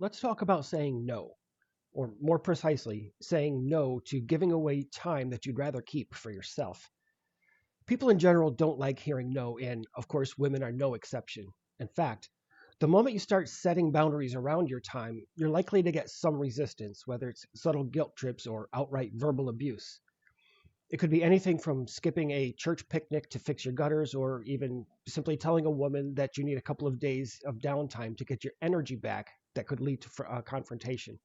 let's talk about saying no, or more precisely, saying no to giving away time that you'd rather keep for yourself. People in general don't like hearing no, and of course, women are no exception. In fact, the moment you start setting boundaries around your time, you're likely to get some resistance, whether it's subtle guilt trips or outright verbal abuse. It could be anything from skipping a church picnic to fix your gutters, or even simply telling a woman that you need a couple of days of downtime to get your energy back that could lead to confrontation.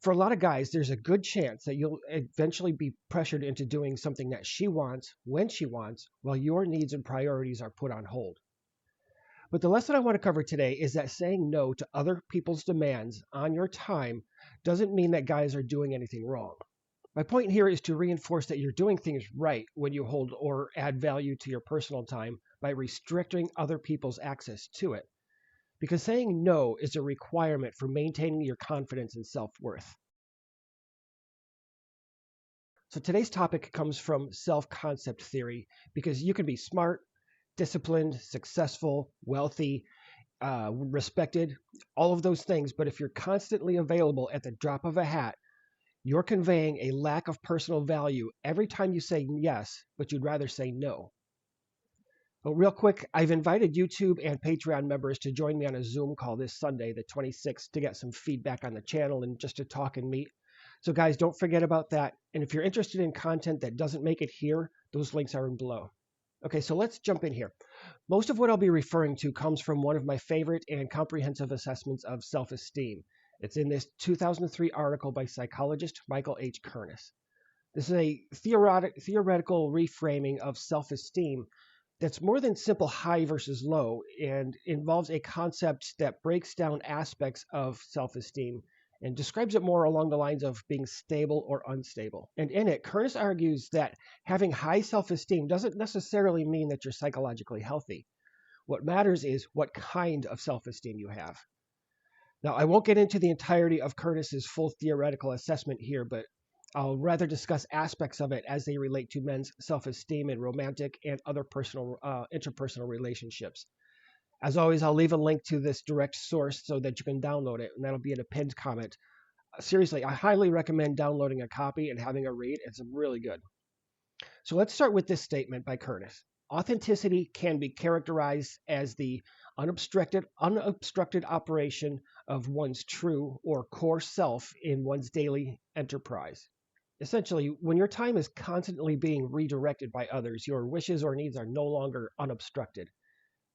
For a lot of guys, there's a good chance that you'll eventually be pressured into doing something that she wants when she wants, while your needs and priorities are put on hold. But the lesson I want to cover today is that saying no to other people's demands on your time doesn't mean that guys are doing anything wrong. My point here is to reinforce that you're doing things right when you hold or add value to your personal time by restricting other people's access to it. Because saying no is a requirement for maintaining your confidence and self worth. So today's topic comes from self concept theory because you can be smart, disciplined, successful, wealthy, respected, all of those things. But if you're constantly available at the drop of a hat, you're conveying a lack of personal value every time you say yes, but you'd rather say no. But real quick, I've invited YouTube and Patreon members to join me on a Zoom call this Sunday, the 26th, to get some feedback on the channel and just to talk and meet. So guys, don't forget about that. And if you're interested in content that doesn't make it here, those links are in below. Okay, so let's jump in here. Most of what I'll be referring to comes from one of my favorite and comprehensive assessments of self-esteem. It's in this 2003 article by psychologist Michael H. Kernis. This is a theoretical reframing of self-esteem that's more than simple high versus low and involves a concept that breaks down aspects of self-esteem and describes it more along the lines of being stable or unstable. And in it, Kernis argues that having high self-esteem doesn't necessarily mean that you're psychologically healthy. What matters is what kind of self-esteem you have. Now, I won't get into the entirety of Kernis's full theoretical assessment here, but I'll rather discuss aspects of it as they relate to men's self-esteem in romantic and other interpersonal relationships. As always, I'll leave a link to this direct source so that you can download it, and that'll be in a pinned comment. Seriously, I highly recommend downloading a copy and having a read. It's really good. So let's start with this statement by Kernis. Authenticity can be characterized as the unobstructed operation of one's true or core self in one's daily enterprise. Essentially, when your time is constantly being redirected by others, your wishes or needs are no longer unobstructed.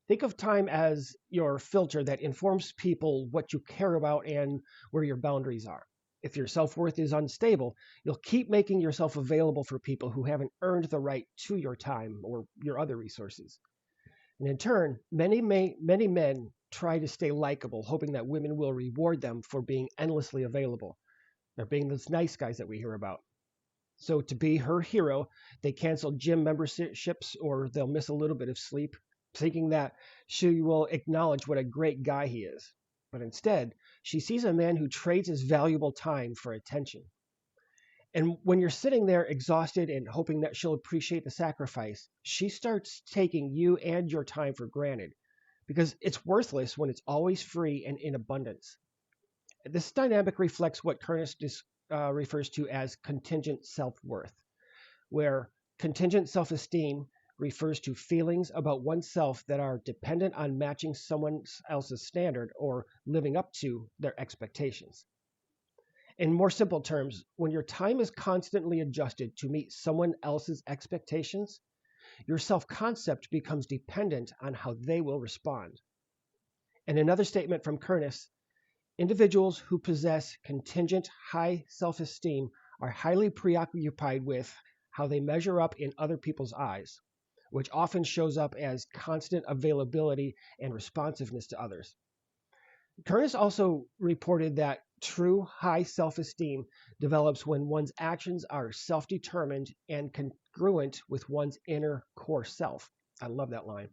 Think of time as your filter that informs people what you care about and where your boundaries are. If your self-worth is unstable, you'll keep making yourself available for people who haven't earned the right to your time or your other resources. And in turn, many men try to stay likable, hoping that women will reward them for being endlessly available. They're being those nice guys that we hear about. So to be her hero, they cancel gym memberships or they'll miss a little bit of sleep, thinking that she will acknowledge what a great guy he is. But instead, she sees a man who trades his valuable time for attention. And when you're sitting there exhausted and hoping that she'll appreciate the sacrifice, she starts taking you and your time for granted because it's worthless when it's always free and in abundance. This dynamic reflects what Kernis refers to as contingent self-worth, where contingent self-esteem refers to feelings about oneself that are dependent on matching someone else's standard or living up to their expectations. In more simple terms, when your time is constantly adjusted to meet someone else's expectations, your self-concept becomes dependent on how they will respond. And another statement from Kernis, individuals who possess contingent high self-esteem are highly preoccupied with how they measure up in other people's eyes, which often shows up as constant availability and responsiveness to others. Kernis also reported that true high self-esteem develops when one's actions are self-determined and congruent with one's inner core self. I love that line.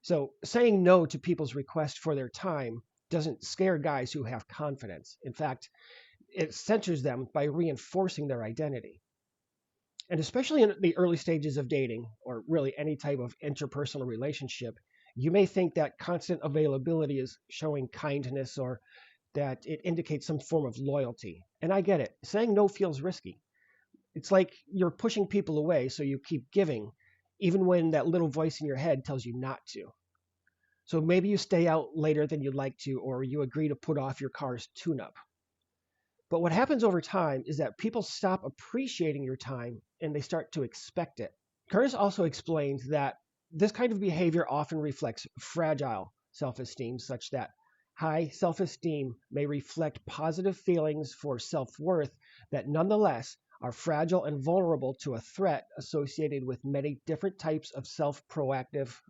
So saying no to people's request for their time doesn't scare guys who have confidence. In fact, it centers them by reinforcing their identity. And especially in the early stages of dating, or really any type of interpersonal relationship, you may think that constant availability is showing kindness or that it indicates some form of loyalty. And I get it. Saying no feels risky. It's like you're pushing people away, so you keep giving, even when that little voice in your head tells you not to. So maybe you stay out later than you'd like to, or you agree to put off your car's tune-up. But what happens over time is that people stop appreciating your time and they start to expect it. Curtis also explains that this kind of behavior often reflects fragile self-esteem, such that high self-esteem may reflect positive feelings for self-worth that nonetheless are fragile and vulnerable to a threat associated with many different types of self-protective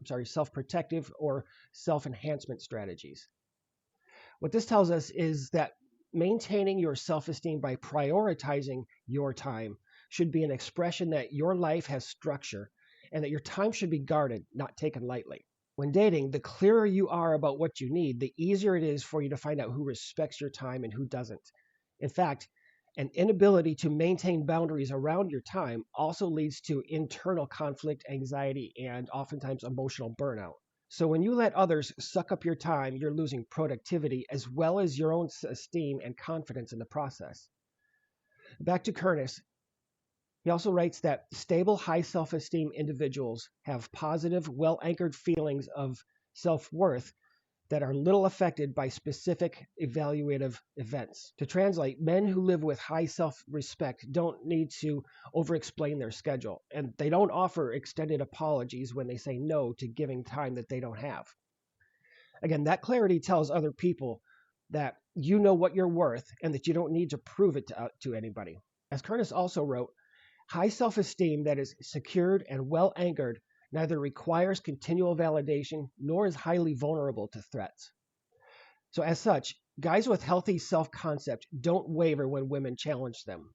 or self-enhancement strategies. What this tells us is that maintaining your self-esteem by prioritizing your time should be an expression that your life has structure and that your time should be guarded, not taken lightly. When dating, the clearer you are about what you need, the easier it is for you to find out who respects your time and who doesn't. In fact, an inability to maintain boundaries around your time also leads to internal conflict, anxiety, and oftentimes emotional burnout. So when you let others suck up your time, you're losing productivity as well as your own esteem and confidence in the process. Back to Curtis. He also writes that stable, high self-esteem individuals have positive, well-anchored feelings of self-worth that are little affected by specific evaluative events. To translate, men who live with high self-respect don't need to over-explain their schedule, and they don't offer extended apologies when they say no to giving time that they don't have. Again, that clarity tells other people that you know what you're worth and that you don't need to prove it to anybody. As Curtis also wrote, high self-esteem that is secured and well-anchored neither requires continual validation nor is highly vulnerable to threats. So as such, guys with healthy self-concept don't waver when women challenge them.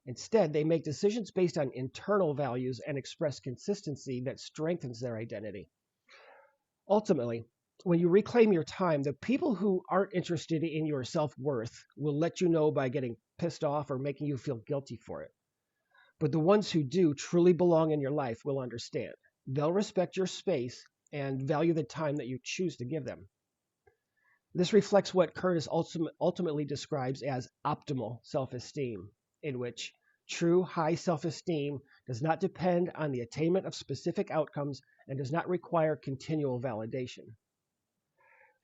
Instead, they make decisions based on internal values and express consistency that strengthens their identity. Ultimately, when you reclaim your time, the people who aren't interested in your self-worth will let you know by getting pissed off or making you feel guilty for it. But the ones who do truly belong in your life will understand. They'll respect your space and value the time that you choose to give them. This reflects what Curtis ultimately describes as optimal self-esteem, in which true high self-esteem does not depend on the attainment of specific outcomes and does not require continual validation.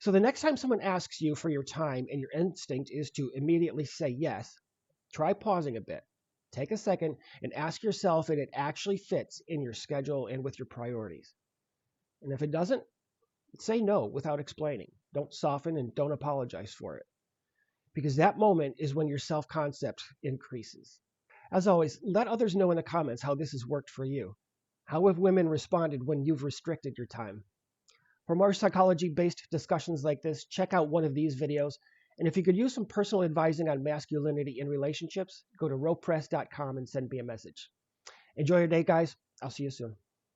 So the next time someone asks you for your time and your instinct is to immediately say yes, try pausing a bit. Take a second and ask yourself if it actually fits in your schedule and with your priorities. And if it doesn't, say no without explaining. Don't soften and don't apologize for it. Because that moment is when your self-concept increases. As always, let others know in the comments how this has worked for you. How have women responded when you've restricted your time? For more psychology-based discussions like this, check out one of these videos. And if you could use some personal advising on masculinity in relationships, go to ropepress.com and send me a message. Enjoy your day, guys. I'll see you soon.